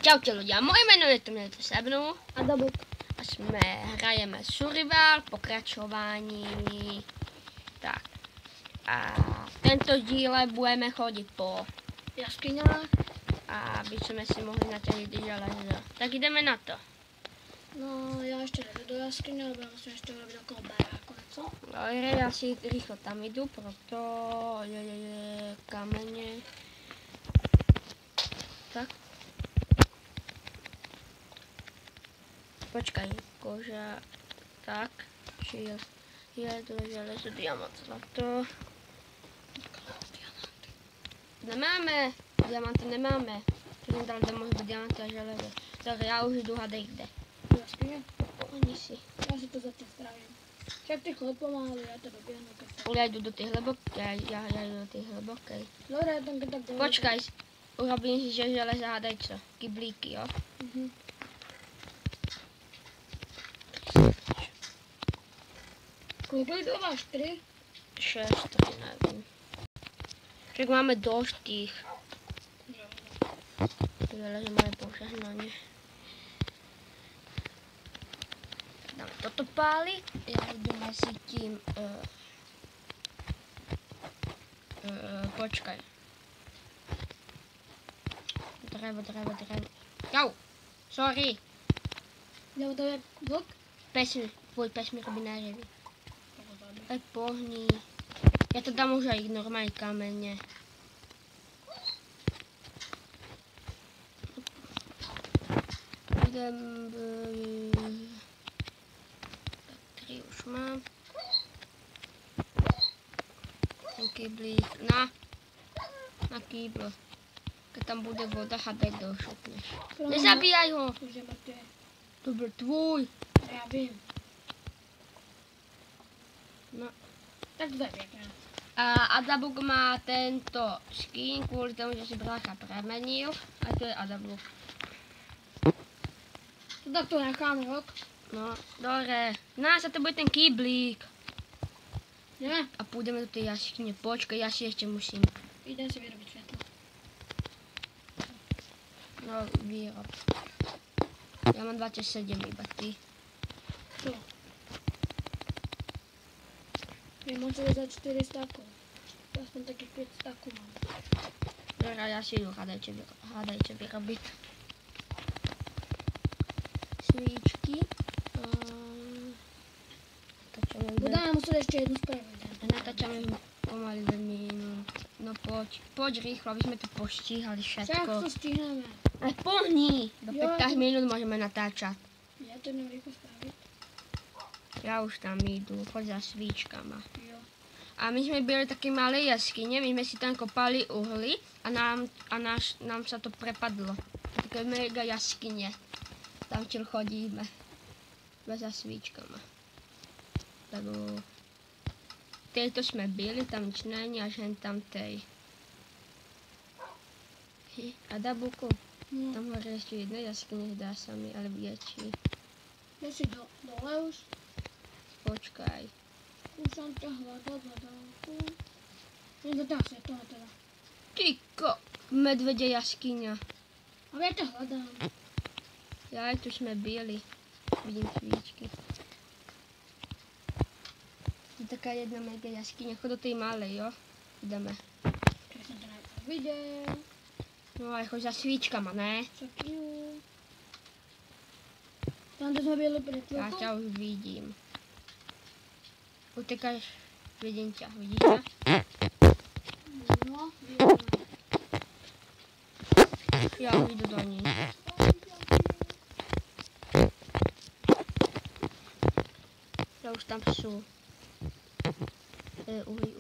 Čaute ľudia, moje meno je Tomilito Sebnu A Dabuk. a hrajeme Survival, pokračování. Tak. A v tento díle budeme chodiť po Jaskyňách. aby sme si mohli naťažiť železo. Tak ideme na to. No, ja ešte nejdu do jaskyne, lebo ja musím ešte urobiť okolo baráku, co? Dobre, ja si rýchlo tam idú, proto kamene. Tak. Počkaj, koža, tak, šiel, jedlo, železo, diamant, zlato. Nemáme, diamanty nemáme. Čo som dal, kde môže byť diamanty a železo. Dobre, ja už jdu, hadej kde. Do jaskyne? Oni si. Ja si to zatiaľ spravím. Však ty chlop pomáhali, ja to dobiehnu, keď sa... Ja jdu do tej hlbokej, ja jdu do tej hlbokej. Dobre, ja tam keď tak dojdem. Počkaj, urobím si, že železo, hadej co, kyblíky, jo. Koľko to máš? 3? 6, to nevím. Však máme dosť tých. Železo máme požehnanie. Dáme toto páliť. Ja idem si tím... počkaj. Drevo. Jau! Sorry! Lebo to je vlk? Tvoj pes mi robí nářevy. Tak pohni. Ja to dám už aj normálne kamene. Idem... Tak 3 už mám. Ten kýblík. Na kýbl. Keď tam bude voda, hadaj došupneš. Nezabíjaj ho! Už je mŕtvy. To byl tvůj. Ja viem. No. Tak to je pekné. A Adabuk má tento skin kvôli tomu, že si brácha premenil. A to je Adabuk. Tak to necháme rok. No, dobre. Nás a to bude ten kýblík. Nie? A pôjdeme do tej jaskyne. Počkaj, ja si ešte musím. Idem si vyrobiť svetlo. No, výrob. Ja mám 27 iba ty. Čo? Viem môcť za 4 stakov. Aspoň takých 5 stakov mám. Dobre, ja si idú hádajte vyrobiť. Svíčky. Budeme musieť ešte jednu spraviť. Natáčame pomaly 2 minút. No poď rýchlo, aby sme to poštíhali Však všetko. to stihneme. Ale pohni! Do Jo, 15 minút môžeme natáčať. Ja to idem rýchlo spraviť. Ja už tam idú, choď za svíčkama. Jo. A my sme byli také malé jaskyne, my sme si tam kopali uhly a nám sa to prepadlo. Také mega jaskyne. Tam čo chodíme. Za svíčkama. Tak tejto sme byli, tam nič není, až hen tam tej. A Dabuku, No. tam hore ešte jedna jaskyne, zdá sa mi, ale väčší. Ja si dole už. Počkaj. Už som ťa hľadal. Nie to tak svetlo teda. Tyko, medvede jaskyňa. Ale ja ťa hľadám. Ja aj tu sme byli. Vidím svíčky. Je taká jedna mega jaskyňa, chod do tej malej, jo? Ideme. Keď som to najprv videl. No ale choď za svíčkama, ne? Však ju. Tam, kde sme byli pred Ja chvíľkou. ťa už vidím. Utekáš, vidím ťa, vidíš ťa? No, vidíme. Ja už idu do ní. Ja už tam sú. Uhly.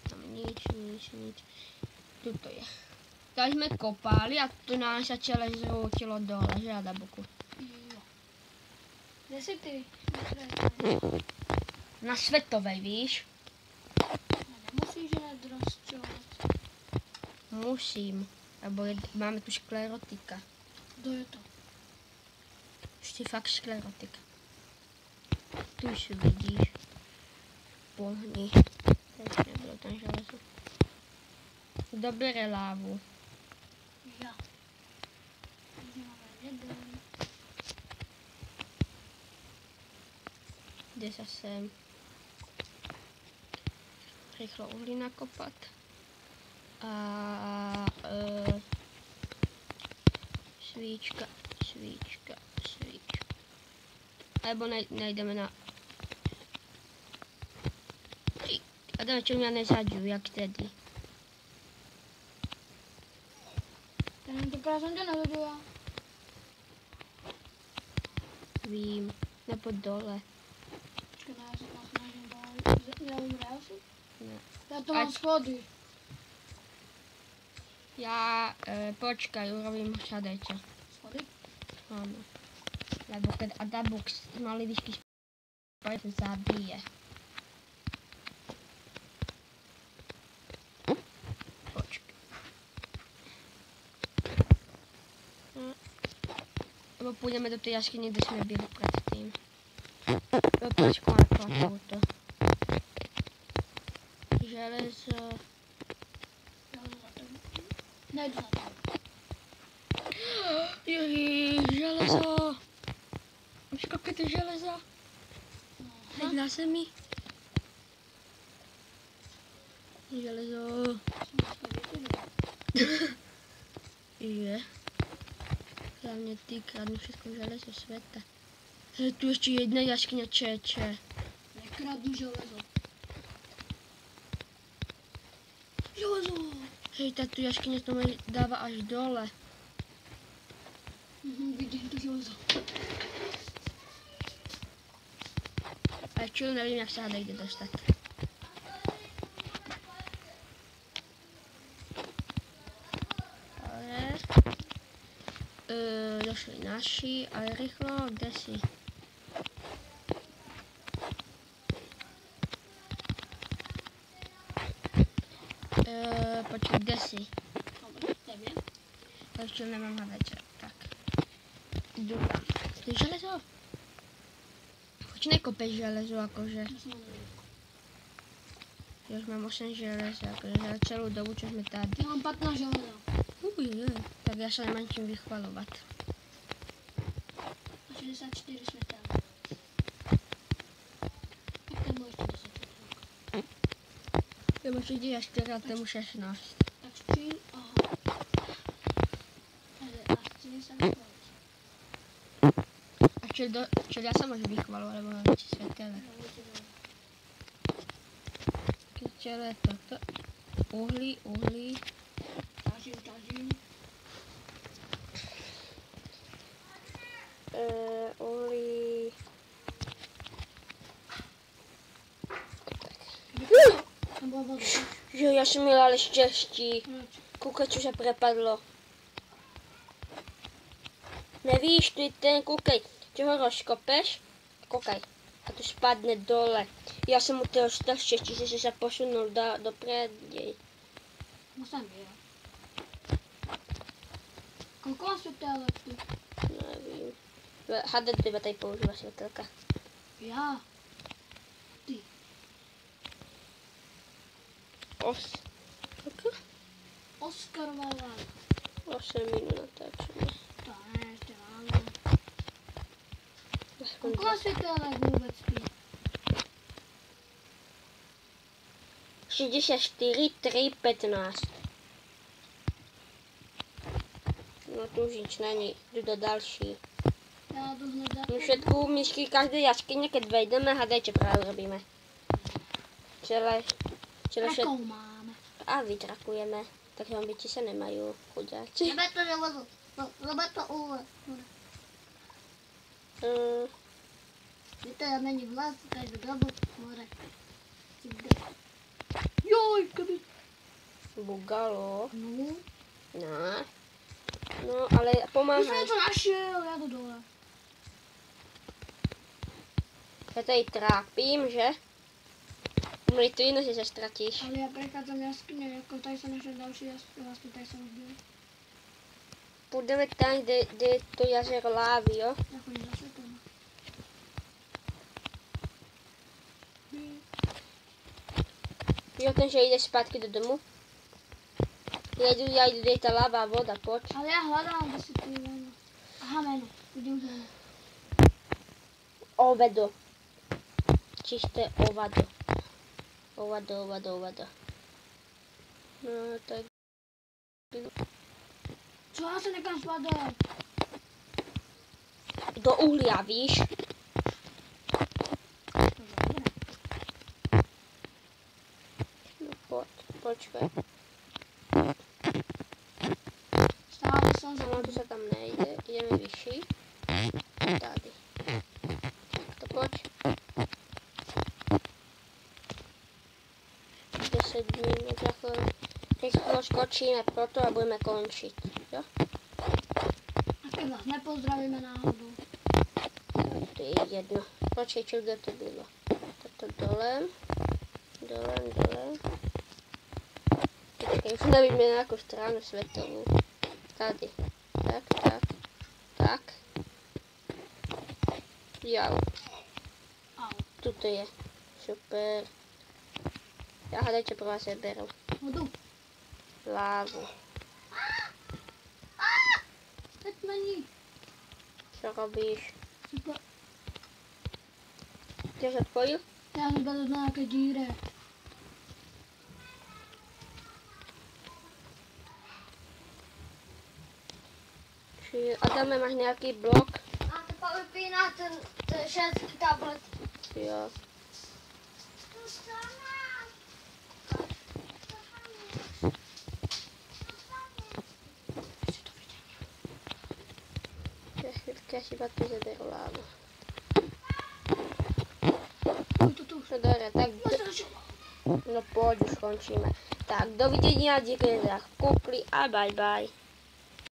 Tam nič. Tuto je. Tak sme kopali a tu nám sa celé zrútilo dole, že Adabuku? Jo. Kde si ty? Na Svetovej, víš? Nemusíš hned rozčovať. Musím, lebo máme tu sklerotika. Kto je to? Ešte fakt sklerotika. Tu si vidíš. Pohni. Nebylo tam železo. Kdo bere lávu? Já. Takže máme jeden. Jde se sem. Rychlo uhlí nakopat. A svíčka. Nebo nejdeme na... A jdeme, čím já nezaďu, jak tedy. Tentokrát jsem tě nehodila. Vím, nebo dole. Počkej, já se nasnažím dole. Neumře asi? Ne. Já to mám schody. Já, počkaj, urobím šadeče. Schody? Áno. Lebo keď Adabuk z malej výšky spáje, sa zabije. Počkaj. Lebo pôjdeme do tej jaskyne, kde sme byli predtým. Počkaj na túto. Železo. Nejdu za to. Železo. Víš, kolik je to železo? Hejná se mi. Železo. Je. Hlavně ty kradnu všechno železo světa. Hej, tu ještě jedna jaskyně čeče. Nekradnu železo. Železo! Hej, tu jaskyně to mi dává až dole. Vidím to železo. A čo, nevím, jak se jde dostat. Ale... došli naši, ale rychlo, kde si? Počkej, kde si? Ještě nemám hledače, tak. Jdu tam. Ty železo? Proč nekopeš železo, jakože? Já už mám 8 želez, jakože za celou dobu, co jsme tady. Já mám 15 železa. Tak já se nemám čím vychvalovat. A 64 světel. Tak tam ještě 10 světel. Já mám 4 a tomu 16. Tak stříl, aha. A stříl jsem spolu. A čel já se můžu vychvalovat, nebo mám větší světele. Čele toto. Uhlí. Tažím. Uhlí. Nebo vodu. Jo, já jsem měla ale štěstí. Proč? Koukej, co se prepadlo. Nevíš, ty ten, koukej, čo ho rozkopeš, koukej, a to spadne dole. Já jsem mu toho stal štěstí, že se posunul do předěj. No jsem byl. Kolik mám světel tu? Nevím. Hádej, kdo tady používá světelka. Já. Ty. 8 minut natáčíme. To ne, ještě máme. Kolik mám světelek vůbec ty? 64, 3, 15. No tu už nič není, jdu do další. Já jdu hned My všetku myšky každé jaskyně, keď vejdeme, hádej, čo právě robíme. Čele Jakou máme? a vytrakujeme. Tak zombiči se nemají, chudáci. Nebe to železo. Nebe to uhle. Víte, já není vlas, každou dobu more. Joj, kabí. Bugalo. No. No. No, ale Už jsem pomáhá. něco našel, já jdu dole. Já tady trápím, že? Mlitujno, že se ztratíš. Ale já prechádzam jaskyně, jako tady jsem našel další jaskyně, vlastně tady jsem už byl. Půjdeme tam, kde je to jezero lávy, jo? Já chodím za světlem. Jo, ten, že jde zpátky do domu. Ja idú, kde je tá ľavá voda, poď. Ale ja hľadám, kde si tu je meno. Aha, meno. Vidím už meno. Ovedo. Čisté ovado. Ovado. No, tak. Čo, ja sa nekam spadám? Do uhlia, víš? No poď, počkaj. Stále som za... No, tu sa tam nejde. Ideme vyšší. Tady. To poď. 10 minút za chvíľu. Nech skočíme proto a budeme končiť. Jo? A keď vás nepozdravíme náhodou. To je jedno. Počkej, čo kde to bylo. Toto dole. Počkej, už nevíme na akú stranu svetovú. Tady. Tak. Jau. Au. Tuto je. Super. Ja hádaj, čo prvá sa berú. Vodu. Lávu. Teď mení. Čo robíš? Super. Ty už odpojil? Ja som byl na nejaké díre. Adame, máš nejaký blok? A to vypíná ten ženský tablet. Jo. Ja si iba tu zaberú lávu. Tu. No dobre, tak... No poď, už končíme. Tak, dovidenia, díky za kúkli a bye bye.